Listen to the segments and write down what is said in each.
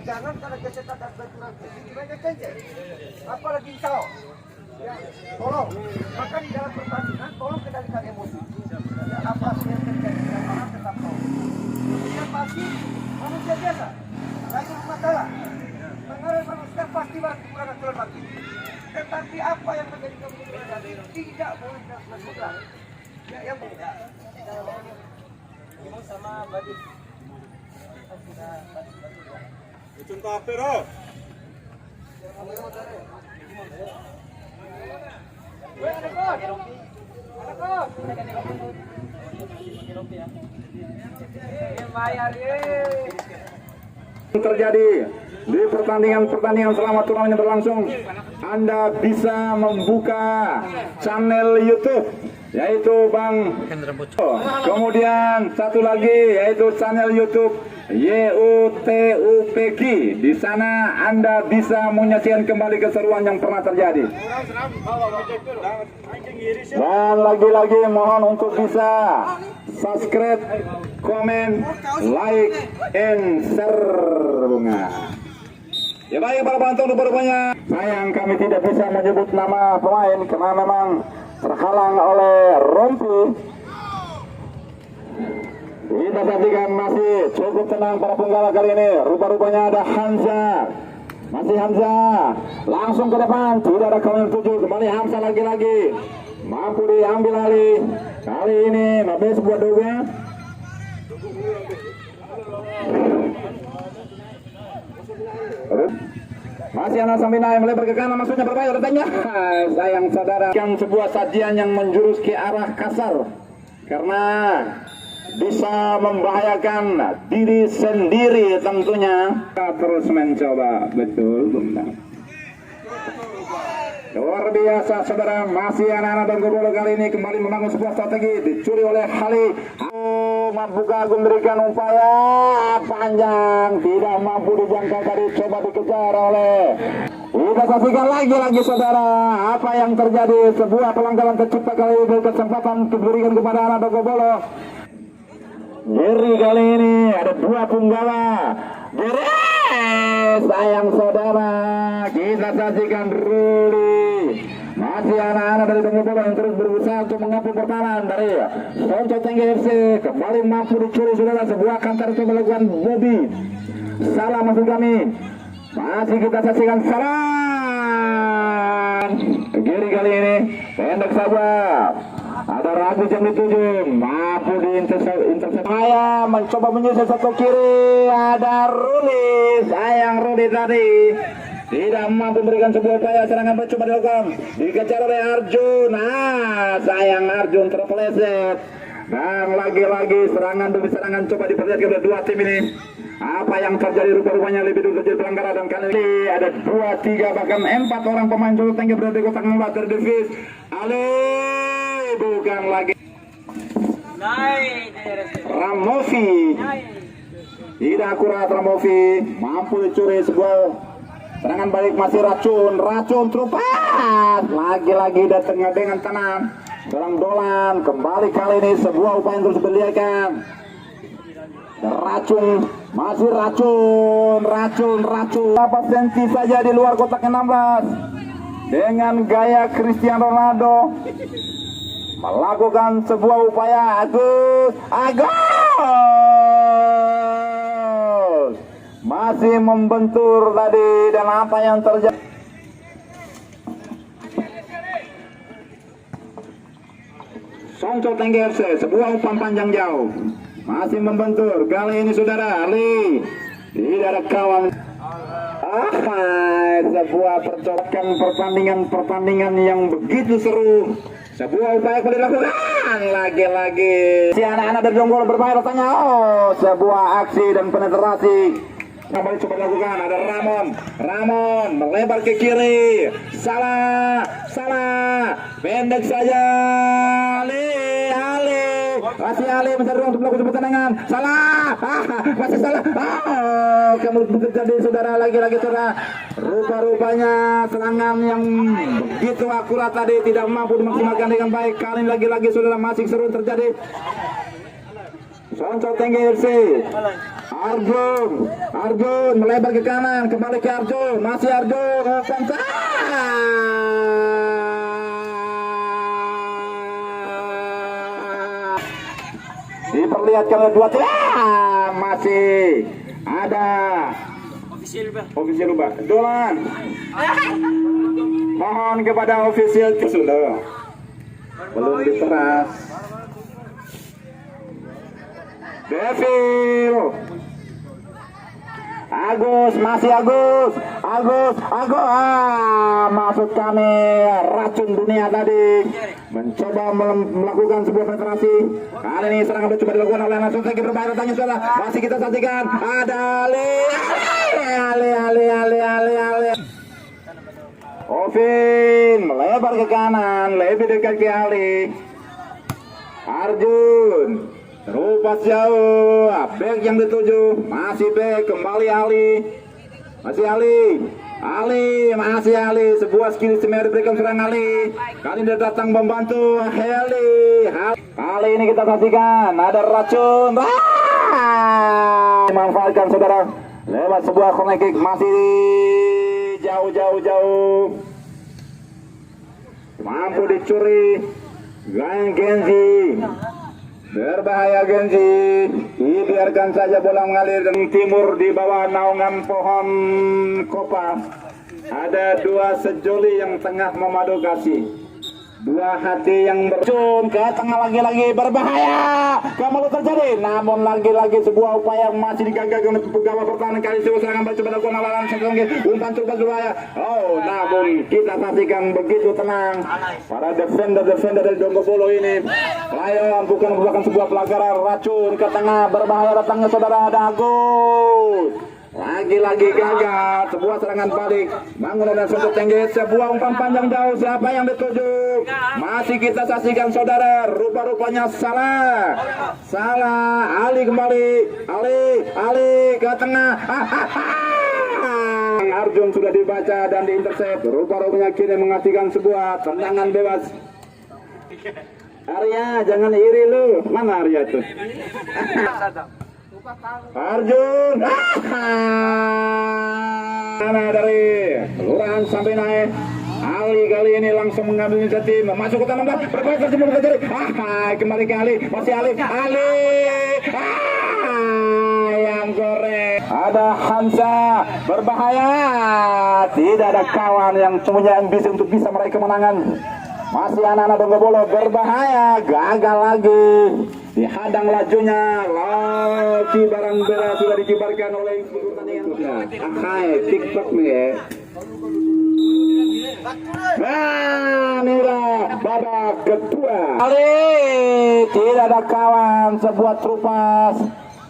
jangan karena kesehatan berkurang tinggi banyak cengkeh. Apalagi kau. Ya, tolong. Maka di dalam pertandingan tolong kendalikan emosi. Ya, apa yang terjadi di lapangan tetap tahu. Kemudian pasti manusia biasa. Lagi masalah. Mengenai manusia pasti kekurangan aturan mati. Tetapi apa yang menjadi kemudian tidak boleh dilakukan. Ya, yang beda. Ini sama bagi. Contoh apa roh? Terjadi di pertandingan selama turnamen berlangsung, Anda bisa membuka channel YouTube yaitu Bang. Kemudian satu lagi yaitu channel YouTube YUTUPG. Di sana Anda bisa menyaksikan kembali keseruan yang pernah terjadi. Dan lagi-lagi mohon untuk bisa subscribe, komen, like, and share bunga. Ya baik para penonton, rupanya sayang kami tidak bisa menyebut nama pemain karena memang terhalang oleh rompi. Kita saksikan masih cukup tenang para penggawa kali ini. Rupa-rupanya ada Hamza. Masih Hamza. Langsung ke depan. Tidak ada kawan tujuh. Kembali Hamza lagi-lagi. Mampu diambil alih. Kali ini Mabes buat dua. Masih anak Sambina yang melebar ke kanan, maksudnya berbahaya datanya. Sayang saudara, yang sebuah sajian yang menjurus ke arah kasar karena bisa membahayakan diri sendiri tentunya. Kita terus mencoba, betul benar. Luar biasa saudara, masih anak-anak dan Bola kali ini kembali membangun sebuah strategi. Dicuri oleh Hali. Mampu Agung memberikan upaya panjang, tidak mampu dijangkau tadi, coba dikejar oleh. Kita saksikan lagi saudara apa yang terjadi. Sebuah pelanggaran tercipta kali ini, kesempatan diberikan kepada anak Dogobolo. Geri kali ini ada dua punggawa. Geri, sayang saudara, kita saksikan Ruli. Masih anak-anak dari Dogobolo yang terus berusaha untuk mengepung pertahanan dari Sonco Tengge FC. Kembali mampu dicuri saudara, sebuah kantor untuk melakukan Bobby. Salah maksud kami. Masih kita saksikan salah. Geri kali ini pendek saja. Ada ragu jam di 7, mampu diintercept. Saya mencoba menyusul satu kiri, ada Ruli. Sayang Ruli tadi tidak mampu memberikan sebuah upaya serangan mencoba dilakukan. Dikejar oleh Arjun. Sayang Arjun terpeleset. Dan lagi-lagi serangan demi serangan coba diperlihatkan oleh dua tim ini. Apa yang terjadi rupa-rupanya lebih dulu terjadi pelanggaran, dan kali ini ada 2, 3 bahkan 4 orang pemain Jolo Tengge berada di kotak 16 terdevis. Ali bukan lagi Ramovi. Tidak akurat Ramovi, mampu dicuri sebuah serangan balik. Masih racun terupas. Lagi-lagi datangnya dengan tenang. Dolan kembali kali ini sebuah upaya yang terus berliakan. Racun, masih racun. Apa senti saja di luar kotak 16 dengan gaya Cristiano Ronaldo melakukan sebuah upaya. Agus masih membentur tadi, dan apa yang terjadi? Sonco Tengge FC, sebuah umpan panjang jauh, masih membentur. Kali ini saudara Ali tidak ada kawan. Sebuah pertandingan yang begitu seru. Sebuah upaya kembali dilakukan lagi-lagi. Si anak-anak dari Donggolo berbahaya rasanya. Sebuah aksi dan penetrasi kembali coba dilakukan. Ada Ramon melebar ke kiri. Salah. Pendek saja. Masih Ali mencari ruang untuk melakukan pertandingan. Salah. Masih salah. Kemudian terjadi saudara, lagi-lagi saudara. Rupa-rupanya serangan yang begitu akurat tadi tidak mampu dimaksimalkan dengan baik. Kali ini lagi-lagi saudara masih seru terjadi. Sonco Tengge FC. Arjun melebar ke kanan, kembali ke Arjun, masih Arjun, diperlihatkan oleh dua tim, masih ada ofisial ubah Dolan. Mohon kepada ofisial sudah belum diperas. Devil Agus, masih Agus, maksud kami racun dunia tadi mencoba melakukan sebuah penetrasi. Kali ini serangan coba dilakukan oleh langsung saja berbahaya, datangnya sudah masih kita saksikan ada Ali. Ovin melebar ke kanan, lebih dekat ke Ali. Arjun terupas jauh, back yang dituju, masih back, kembali Ali, masih Ali, sebuah skill istimewa diberikan serang Ali. Kali ini datang membantu Heli. Kali ini kita saksikan ada racun, dimanfaatkan saudara lewat sebuah corner kick, masih jauh, mampu dicuri. Genji berbahaya, Genji dibiarkan saja bola mengalir dan timur di bawah naungan pohon kopas. Ada dua sejoli yang tengah memadu kasih, dua hati yang bercun ke tengah, lagi-lagi berbahaya. Kembali terjadi, namun lagi-lagi sebuah upaya yang masih digagalkan oleh pegawai pertahanan. Kali sebuah serangan coba dilakukan olahan sesuatu umpan coba berbahaya. Namun kita saksikan begitu tenang para defender dari Donggobolo ini. Lion bukan merupakan sebuah pelanggaran, racun ke tengah berbahaya, datangnya saudara ada Agus. Lagi-lagi gagal sebuah serangan balik, bangun dan sudut tinggi, sebuah umpan panjang jauh, siapa yang dituju? Masih kita saksikan saudara, rupa-rupanya salah. Ali kembali, Ali ke tengah. Arjun sudah dibaca dan diintersep, rupa-rupanya kini mengasihkan sebuah tendangan bebas. Arya, jangan iri lu, mana Arya tuh? Arjun, mana dari kelurahan sampai naik. Ali kali ini langsung mengambil inisiatif, masuk ke tanam dan berbahaya sebelum terjadi. Kembali ke Ali, masih Ali. Yang goreng. Ada Hansa berbahaya, tidak ada kawan yang punya ambisi untuk bisa meraih kemenangan. Masih anak-anak Donggobolo berbahaya, gagal lagi. Dihadang lajunya, lagi barang bela sudah dikibarkan oleh pertandingan. TikTok nih ya. Inilah babak kedua. Ali tidak ada kawan, sebuah trupas.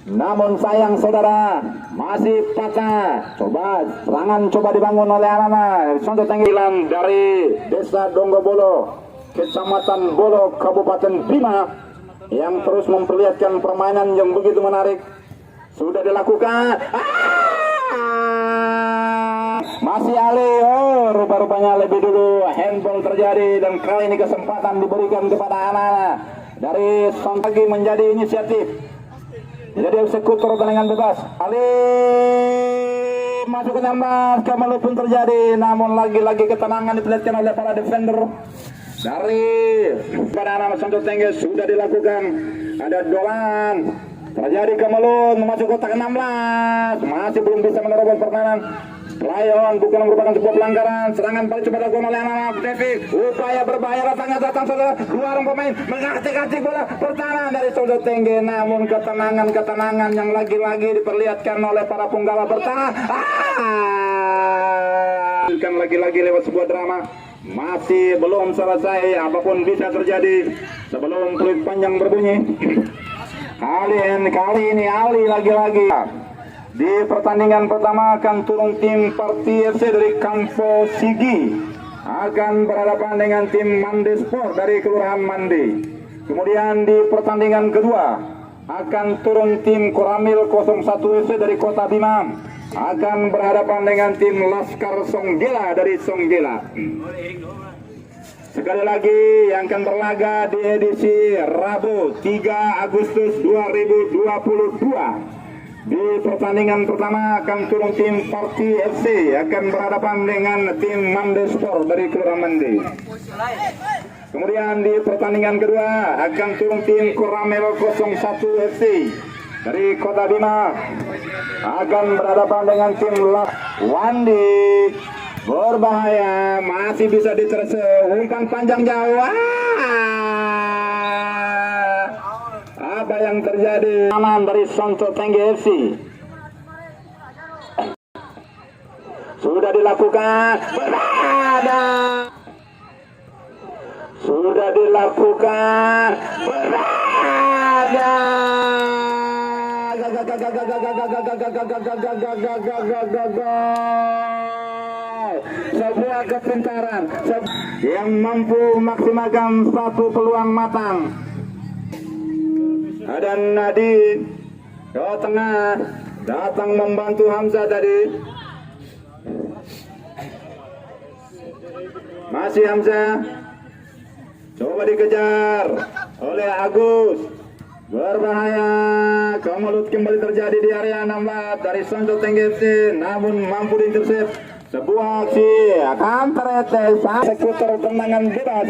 Namun sayang saudara, masih patah. Serangan coba dibangun oleh anak-anak. Contoh tanggilan dari Desa Donggobolo, Kecamatan Bolo, Kabupaten Bima, yang terus memperlihatkan permainan yang begitu menarik. Sudah dilakukan. Masih Ali. Rupa-rupanya lebih dulu handball terjadi, dan kali ini kesempatan diberikan kepada anak-anak dari Sontagi menjadi inisiatif. Jadi eksekutor tendangan bebas. Ali masuk ke nambah, kembali pun terjadi, namun lagi-lagi ketenangan diperlihatkan oleh para defender dari pada anak Santo Tengge. Sudah dilakukan, ada Dolan terjadi kemelun masuk kotak 16, masih belum bisa menerobos pertahanan. Lion bukan merupakan sebuah pelanggaran. Serangan balik coba dilakukan oleh anak-anak Devi. Upaya berbahaya, datang saudara. Dua orang pemain mengacik-acik bola pertahanan dari Sodo Tengge. Namun ketenangan yang lagi-lagi diperlihatkan oleh para penggawa bertahan. Kan lagi-lagi lewat sebuah drama. Masih belum selesai, apapun bisa terjadi sebelum peluit panjang berbunyi. Kali ini Ali lagi-lagi. Di pertandingan pertama akan turun tim Parti FC dari Kampo Sigi, akan berhadapan dengan tim Mande Sport dari Kelurahan Mande. Kemudian di pertandingan kedua akan turun tim Koramil 01 FC dari Kota Bima, akan berhadapan dengan tim Laskar Songgela dari Songgela. Sekali lagi yang akan berlaga di edisi Rabu 3 Agustus 2022 Di pertandingan pertama akan turun tim Parti FC akan berhadapan dengan tim Mande Sport dari Kelurahan Mande. Kemudian di pertandingan kedua akan turun tim Koramel 01 FC dari Kota Bima akan berhadapan dengan tim Wandi. Berbahaya, masih bisa diterse, umpan panjang jauh. Apa yang terjadi? Aman dari Sonto Tengge FC. Sudah dilakukan. Berada. Sudah dilakukan. Berada. Sebuah kepintaran yang mampu memaksimalkan satu peluang matang. Dan Nadine ke tengah datang membantu Hamzah tadi. Masih Hamzah, coba dikejar oleh Agus. Berbahaya, kemelut kembali terjadi di area 16 dari Sonto Tengge FC, namun mampu diintercept. Sebuah aksi akan teretes eksekutor tendangan bebas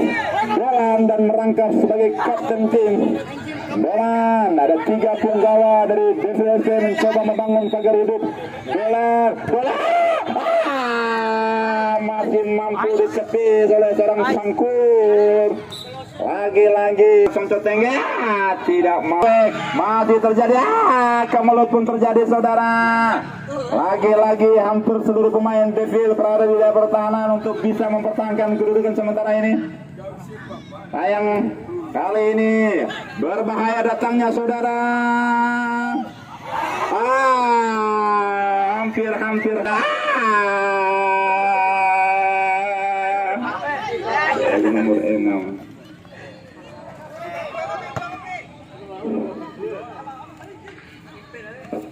Bolan dan merangkap sebagai kapten tim. Bolan, ada 3 punggawa dari DVFC mencoba membangun pagar hidup. Bolan masih mampu dicepis oleh seorang Sangkur. Lagi-lagi Sonto Tengge tidak mau, masih terjadi kemelut pun terjadi saudara. Lagi-lagi hampir seluruh pemain Devil berada di daerah pertahanan untuk bisa mempertahankan kedudukan sementara ini. Sayang kali ini berbahaya datangnya saudara. Hampir nomor 6.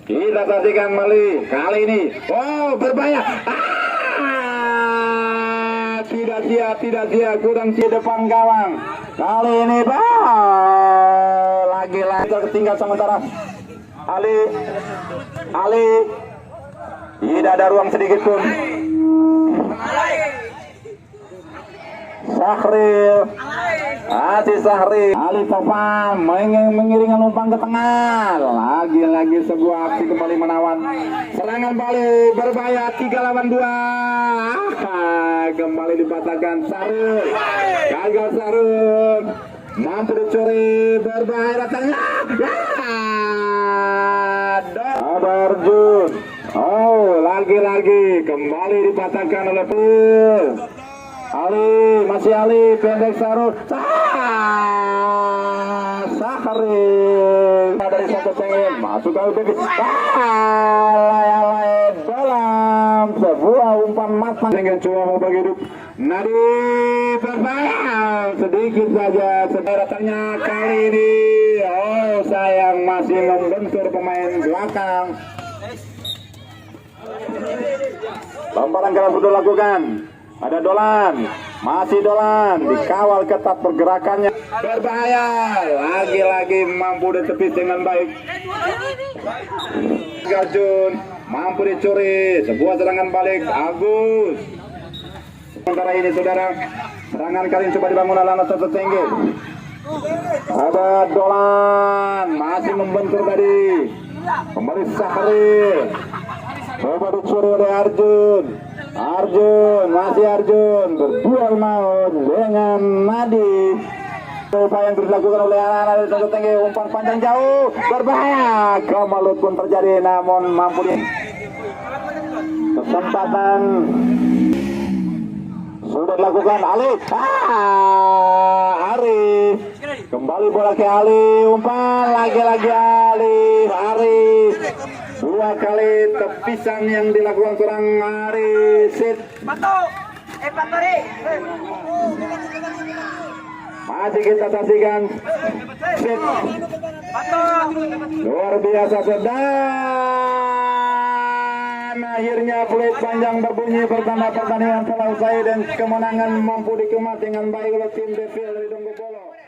Kita saksikan kembali kali ini. Oh, berbahaya. Tidak sia, kurang di depan gawang. Kali ini lagi tertinggal sementara. Ali. Tidak ada ruang sedikit pun. Sahri Ali Topan mengiringkan umpan ke tengah. Lagi-lagi sebuah aksi kembali menawan. Serangan balik berbahaya 3 lawan 2. Kembali dipatahkan Sarul. Gagal Sarul. Mampu dicuri, berbahaya datangnya. Ada Arjun. Oh, lagi-lagi kembali dipatahkan oleh Pul. Masih Ali, pendek Sarul. Sahri dari Sonto Tengge masuk ke UTB. Alay dalam sebuah umpan matang dengan cuma mau bagi hidup. Nadi berbahaya sedikit saja datangnya kali ini. Oh sayang, masih membentur pemain belakang. Lemparan keras sudah lakukan. Ada Dolan, masih Dolan, dikawal ketat pergerakannya. Berbahaya, lagi-lagi mampu ditepis dengan baik. Gajun, mampu dicuri, sebuah serangan balik Agus. Sementara ini saudara, serangan kali ini coba dibangun oleh Sonto Tengge. Ada Dolan, masih membentur tadi. Kembali Sahri, coba dicuri oleh Arjun. Arjun berduel maut dengan Nadi. Upaya yang dilakukan oleh anak-anak dari Sonto Tengge, umpan panjang jauh, berbahaya. Kemelut pun terjadi, namun mampu di kesempatan sudah dilakukan. Ari kembali bola ke Ali, umpan lagi-lagi Ari. 2 kali tepisan yang dilakukan seorang Ari. Masih kita saksikan. Luar biasa dan akhirnya peluit panjang berbunyi pertanda pertandingan telah usai dan kemenangan mampu dikemas dengan baik oleh tim Devil dari Donggopolo.